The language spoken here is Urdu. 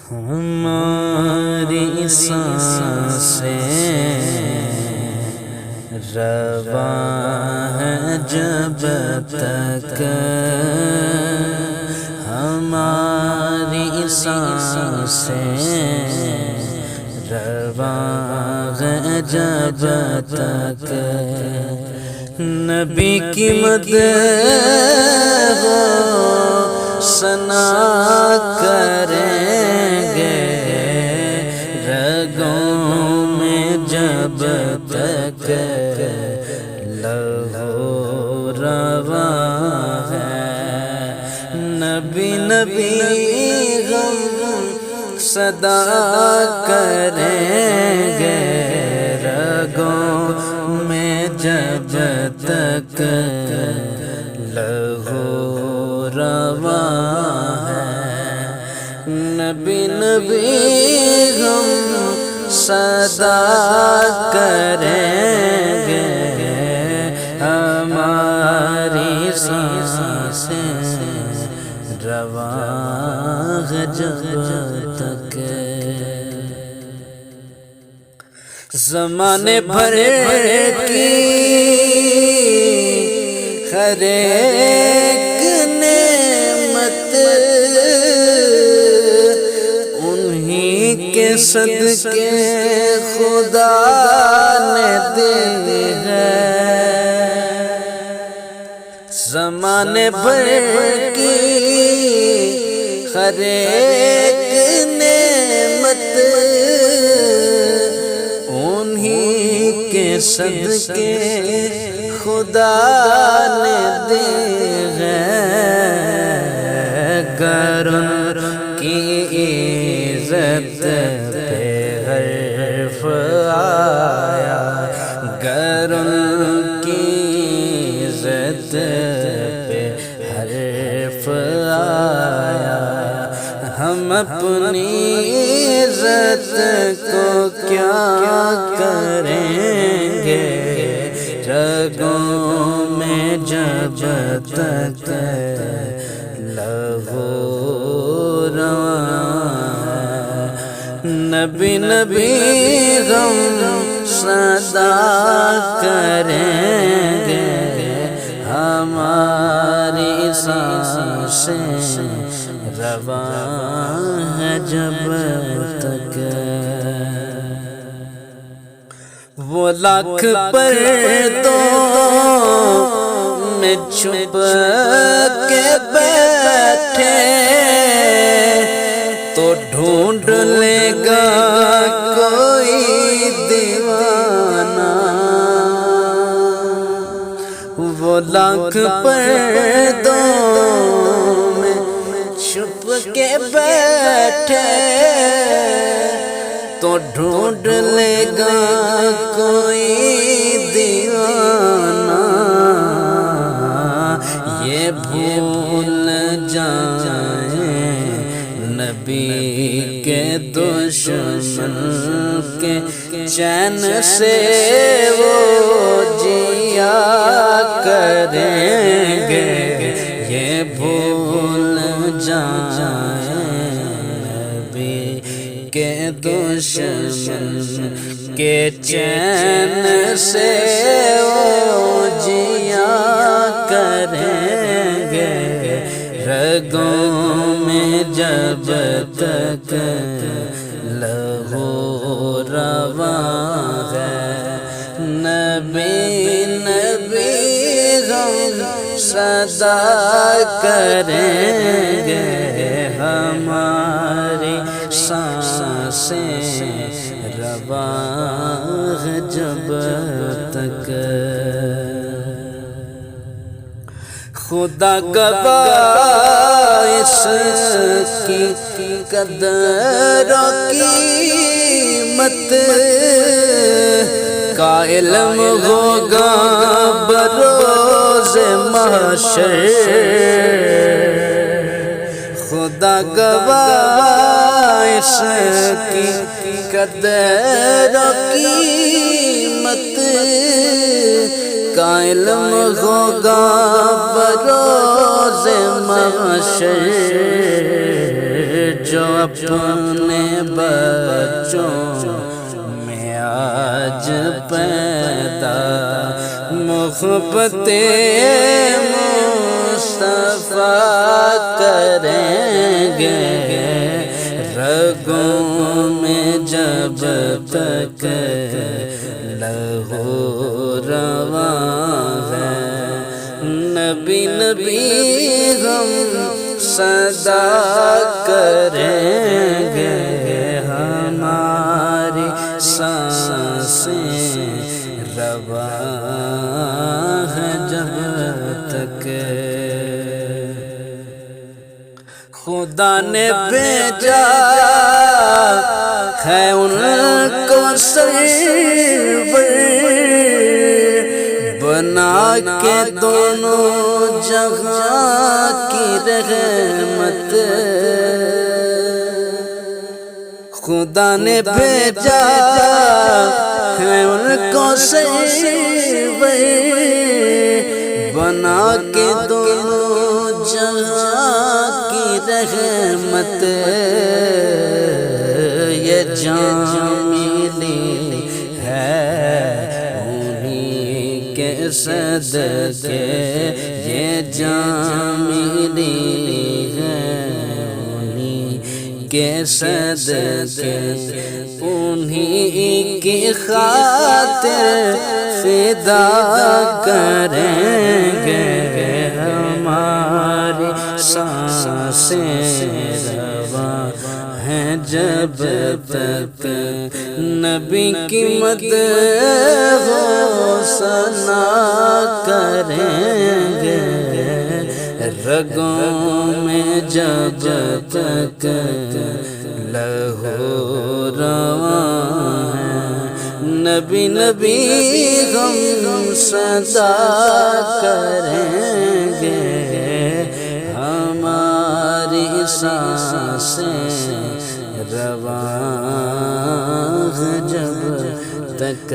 ہماری سانسیں رواں ہے جب تک ہماری سانسیں رواں ہے جب تک نبی کی مدح و ثنا کریں گے رگوں میں جب تک لہو رواں ہے نبی نبی غم صدا کریں گے رگوں میں جب تک لہو رواں ہے نبی نبی غم صدا کریں گے ہماری سانسیں رواں ہے جب تک زمانے بھر کی ہر ایک نعمت انہی کے صدقے خدا نے دی ہے زمانے بھر کی ہر ایک نعمت انہی کے صدقے خدا نے دی ہے گر ان کی عزت پہ حرف آیا گر ان کی عزت پہ حرف آیا ہم اپنی عزت کو کیا کریں گے رگوں میں جب تک لہو رواں نبی نبی غم صدا کریں گے ہماری سانسیں رواں ہے جب تک وہ لاکھ پردوں میں چھپ کے بیٹھے تو ڈھونڈ لے گا کوئی دیوانہ وہ لاکھ پردوں میں چھپ کے بیٹھے تو ڈھونڈ لے گا کوئی دیوانہ یہ بھول جائیں نبی کے دشمن کے چین سے وہ جیا کریں گے یہ بھول جائیں نبی کے دشمن کے چین سے وہ جیا کریں گے رگوں میں جب تک لہو رواں ہے نبی نبی غم صدا کریں گے ہماری سانسیں رواں ہے جب تک خدا گواہ اس کی قدر و قیمت کا علم ہوگا بروز محشر خدا گواہ اس کی قدر و قیمت کا علم ہوگا بروز محشر جو اپنے بچوں میں آج پیدا محبت مصطفیٰ کریں گے، رگوں میں جب تک لہو رواں ہے، نبی نبی ہم صدا کریں گے، ہماری سانسیں رواں ہے جب تک خدا نے بھیجا ہے ان کو سرور بنا کے دونوں جہاں کی رحمت، خدا نے بھیجا ہے ان کو سرور بنا کے دونوں جہاں کی رحمت، یہ جان ملی ہے انہیں کے صدقے، یہ جان ملی ہے انہیں کے صدقے، انہیں کی خاطر فدا کریں گے، ہماری سانسیں رواں ہیں جب تک نبی کی مدح و ثنا کریں گے، رگوں میں جب تک لہو رواں ہے، نبی نبی ہم صدا کریں گے، ہماری سانسیں رواں جب تک